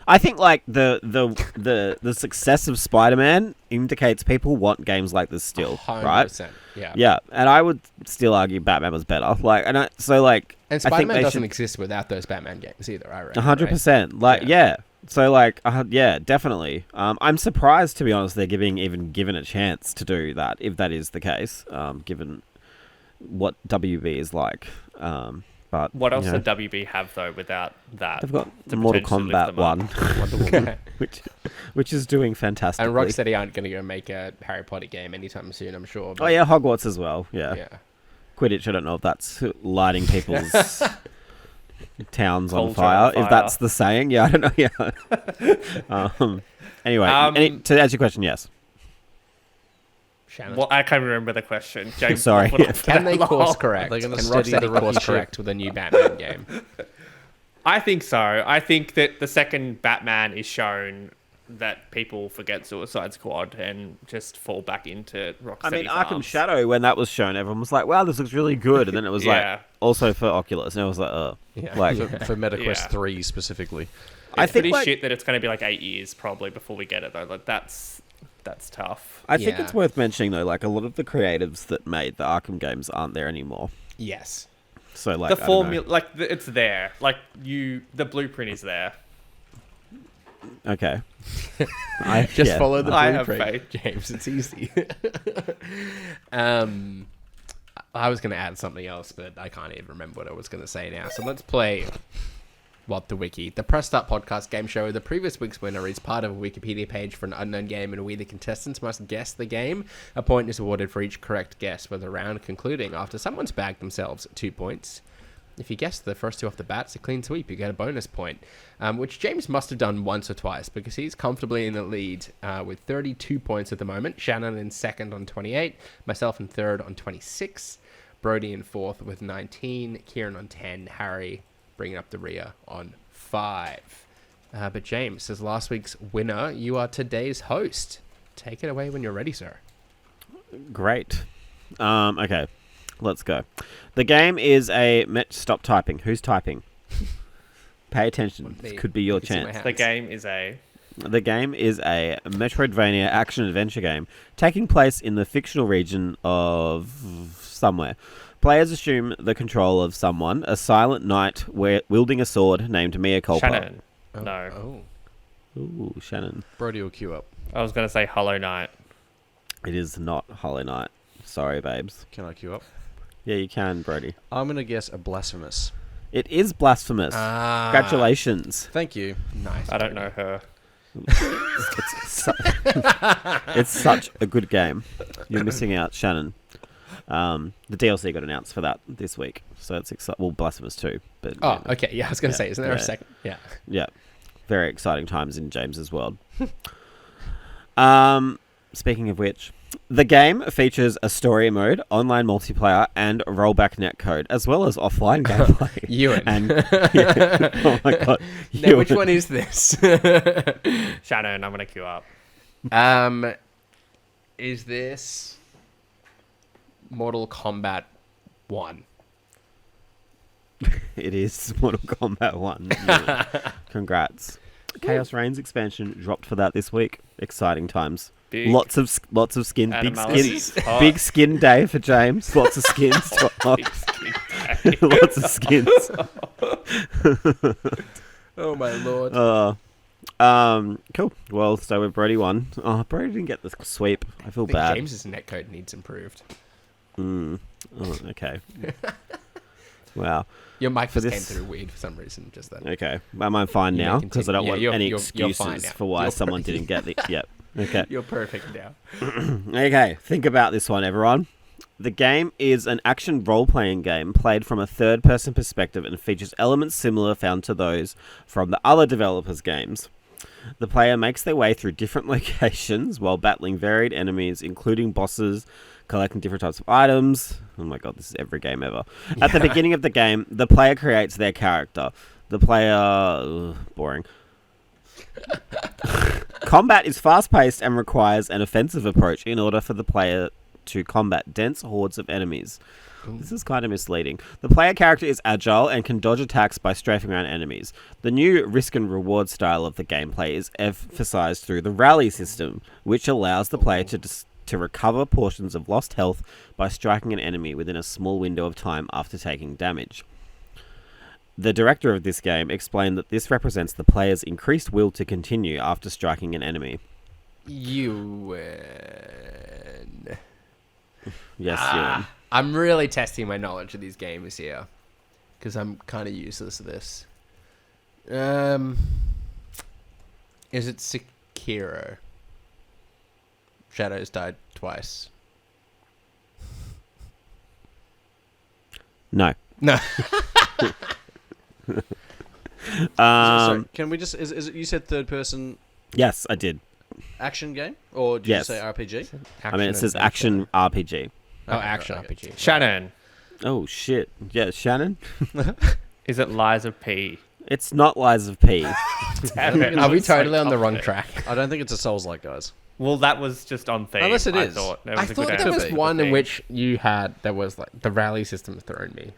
I think like the success of Spider-Man indicates people want games like this still, 100%. right? Yeah. Yeah, and I would still argue Batman was better. Like, and so like, And I think Spider-Man they doesn't should exist without those Batman games either, I reckon. 100%. Like, Yeah. yeah. So like, yeah, definitely. I'm surprised, to be honest, they're even given a chance to do that, if that is the case, given what WB is like. But What else you know, did WB have though without that? they've got to Mortal potentially Kombat lift them up? 1, Wonder Woman. which is doing fantastic. And Rocksteady aren't going to go make a Harry Potter game anytime soon, I'm sure. Oh but- yeah, Hogwarts as well. Yeah. Yeah. Quidditch. I don't know if that's lighting people's towns on Culture fire. on If fire. that's the saying, yeah, I don't know. Yeah. Anyway, to answer your question, yes. Shannon. Well, I can't remember the question. James, Sorry. waffled on for Can that they long. course correct? Are they Can gonna steady the Rocksteady rocky course ship? correct with a new Batman game? I think so. I think that the second Batman is shown that people forget Suicide Squad and just fall back into Rocksteady. I mean, Arkham farms. Shadow, when that was shown, everyone was like, wow, this looks really good. And then it was Yeah. like, also for Oculus. And it was like, oh. Yeah. Like, For MetaQuest Yeah. 3 specifically. I It's think pretty like, shit that it's going to be like 8 years probably before we get it though. Like that's tough. I think Yeah. it's worth mentioning, though, like, a lot of the creatives that made the Arkham games aren't there anymore. Yes. So, like, The I don't know. formula, like it's there. Like the blueprint is there. Okay. Just follow the I have blueprint, James. It's easy. I was going to add something else, but I can't even remember what I was going to say now. So let's play the Wiki. The Press Start podcast game show. The previous week's winner is part of a Wikipedia page for an unknown game, and we, the contestants, must guess the game. A point is awarded for each correct guess, with the round concluding after someone's bagged themselves 2 points. If you guess the first two off the bat, it's a clean sweep. You get a bonus point, which James must have done once or twice because he's comfortably in the lead with 32 points at the moment. Shannon in second on 28, myself in third on 26, Brody in fourth with 19, Kieran on 10, Harry bringing up the rear on 5. But James, as last week's winner, you are today's host. Take it away when you're ready, sir. Great. Okay. Let's go. The game is a... Stop typing. Who's typing? Pay attention. This could be your You can see my chance. hands. The game is a The game is a Metroidvania action-adventure game taking place in the fictional region of somewhere. Players assume the control of someone, a silent knight wielding a sword named Mia Culpa. Shannon. Oh, No. Oh. Ooh, Shannon. Brody will queue up. I was going to say Hollow Knight. It is not Hollow Knight. Sorry, babes. Can I queue up? Yeah, you can, Brody. I'm going to guess a Blasphemous. It is Blasphemous. Ah, Congratulations. Thank you. Nice. I don't know her. It's such a good game. You're missing out, Shannon. The DLC got announced for that this week, so it's exciting. Well, Blasphemous 2, but Oh, you know, okay. Yeah, I was going to say, isn't there a yeah. second? Yeah. yeah, very exciting times in James's world. Speaking of which, the game features a story mode, online multiplayer, and rollback netcode, as well as offline gameplay. Ewan. And yeah, oh my god, Now, which Ewan. one is this? Shannon, I'm going to queue up. Is this Mortal Kombat 1? It is Mortal Kombat 1. Ewan. Congrats. Chaos Reigns expansion dropped for that this week. Exciting times. Big Lots of skins. Big animalities. skin. Hot. Big skin day for James. Lots of skins. Big skin. Lots of skins. Oh my lord. Cool. Well, so with Brody won. Oh, Brody didn't get the sweep. I feel I think bad. James's netcode needs improved. Oh, okay. Wow. Your mic just came this- through weird for some reason just then. Okay. Am I fine You may now? Because I don't continue. Yeah, want any you're fine excuses now. for why You're someone perfect. didn't get the. Yep. Okay. You're perfect now. Okay. Think about this one, everyone. The game is an action role-playing game played from a third-person perspective and features elements similar found to those from the other developers' games. The player makes their way through different locations while battling varied enemies, including bosses, collecting different types of items. Oh my god, this is every game ever. At the beginning of the game, the player creates their character. The player... boring. Combat is fast-paced and requires an offensive approach in order for the player to combat dense hordes of enemies. This is kind of misleading. The player character is agile and can dodge attacks by strafing around enemies. The new risk and reward style of the gameplay is emphasized through the rally system, which allows the player to recover portions of lost health by striking an enemy within a small window of time after taking damage. The director of this game explained that this represents the player's increased will to continue after striking an enemy. You win. Yes, Ewan. I'm really testing my knowledge of these games here. Because I'm kind of useless at this. Is it Sekiro? Shadows died twice. No. No. Sorry, can we just... Is it, you said third-person Yes, I did. action game? Or did Yes. you say RPG? I mean, it says adventure. action RPG. Oh, Okay, action okay. RPG. Shannon, Oh, shit. Yeah, Shannon? is it Lies of P? It's not Lies of P. Damn it, Are we it's so totally on the wrong confident. track? I don't think it's a Souls-like, guys. Well, that was just on theme. Unless it I is. thought there I was a thought good there answer was to the one in theme. which you had... There was like... The rally system thrown me.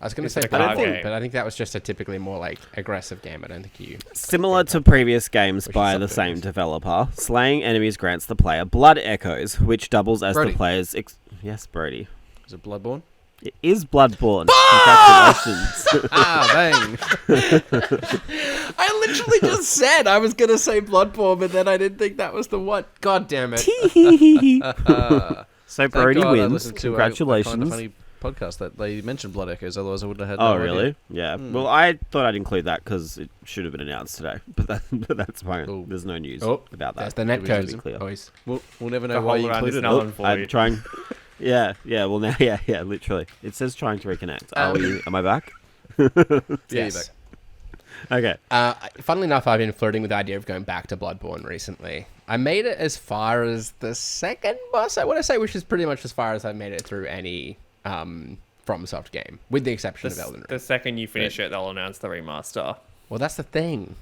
I was going to say It's a card Palworld, game. but I think that was just a typically more like aggressive game. I don't think you... Similar to previous games Which by is the something same else. developer, slaying enemies grants the player blood echoes, which doubles as Brody. the player's... Yes, Brody. Is it Bloodborne? It is Bloodborne. Congratulations. Ah, bang! I literally just said I was going to say Bloodborne, but then I didn't think that was the one. God damn it. So Brody God I wins. listened to Congratulations. a kind of funny podcast that they mentioned Blood Echoes, otherwise I wouldn't have had Oh, no idea. really? Yeah. Well, I thought I'd include that because it should have been announced today, but that's fine. Oh. There's no news Oh, about That's that. the It was just netcode, clear. boys. We'll never know The why whole you round is included null it. and void. I'm trying. Yeah. Well, now, yeah. Literally, it says trying to reconnect. Am I back? Yeah, you're Yes. Okay. Funnily enough, I've been flirting with the idea of going back to Bloodborne recently. I made it as far as the second boss, I want to say, which is pretty much as far as I've made it through any FromSoft game, with the exception of Elden Ring. The second you finish it, they'll announce the remaster. Well, that's the thing.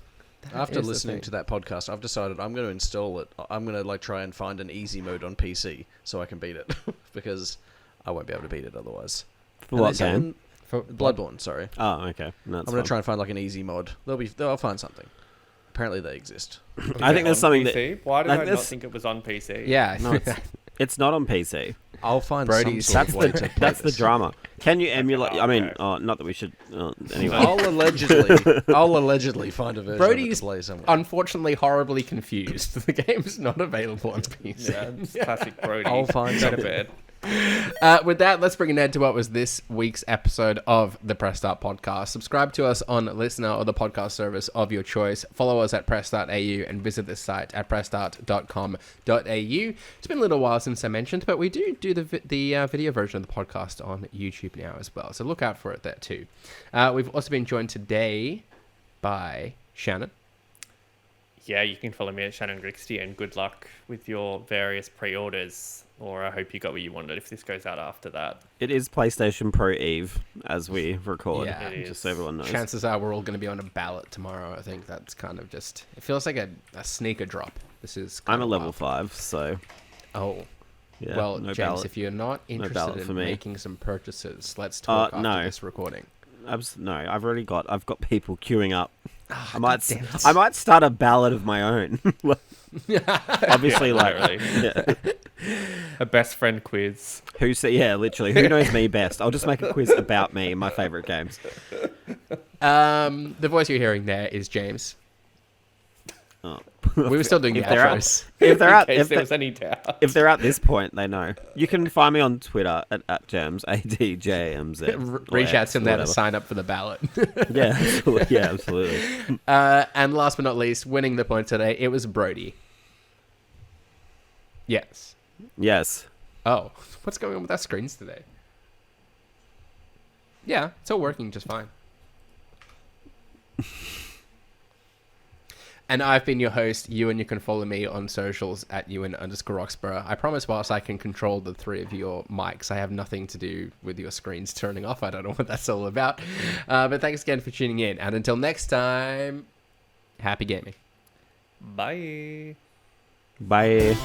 After is the listening thing. to that podcast, I've decided I'm going to install it. I'm going to like try and find an easy mode on PC so I can beat it because I won't be able to beat it otherwise. For what And game? For Bloodborne, sorry. Oh, okay. No, I'm going to try and find like an easy mod. I'll find something. Apparently they exist. I think there's something that PC? Why did I I, think not there's- think it was on PC? Yeah. no, it's not on PC. I'll find Brody's- some sort That's of way the to play that's the this. drama. Can you emulate? I mean, Okay. not that we should. Anyway, I'll allegedly find a version Brody's of it to play somewhere. unfortunately horribly confused. The game's not available on PC. Yeah, it's classic Brody. I'll find Go to something. bed. With that, let's bring an end to what was this week's episode of the Press Start Podcast. Subscribe to us on Listener or the podcast service of your choice. Follow us at press.au and visit the site at pressstart.com.au. It's been a little while since I mentioned, but we do the video version of the podcast on YouTube now as well. So look out for it there too. We've also been joined today by Shannon. Yeah, you can follow me at Shannon Grixty, and good luck with your various pre-orders. Or I hope you got what you wanted if this goes out after that. it is PlayStation Pro Eve as we record. Yeah. It Just is. so everyone knows. Chances are we're all going to be on a ballot tomorrow. I think that's kind of just... It feels like a sneaker drop. This is... I'm a kinda level wild. 5, so Oh. yeah. Well, no James, ballot. if you're not interested ballot for in me. making some purchases, let's talk after no. this recording. No, I've got people queuing up. I might damn it. I might start a ballot of my own. Obviously, Yeah, like literally. yeah. A best friend quiz. Yeah, literally. Who knows me best? I'll just make a quiz about me and my favorite games. The voice you're hearing there is James. Oh. We were still doing the outros. If they're In at, case if, there they, was any doubt. if they're at this point, they know. You can find me on Twitter at Jams, ADJMZ. Reach out to them there to whatever. sign up for the ballot. Yeah, absolutely. Yeah, absolutely. And last but not least, winning the point today, it was Brody. Yes. Yes. Oh, what's going on with our screens today? Yeah, it's all working just fine. And I've been your host, Ewan. You can follow me on socials at Ewan_Roxborough. I promise whilst I can control the three of your mics, I have nothing to do with your screens turning off. I don't know what that's all about. But thanks again for tuning in. And until next time, happy gaming. Bye. Bye.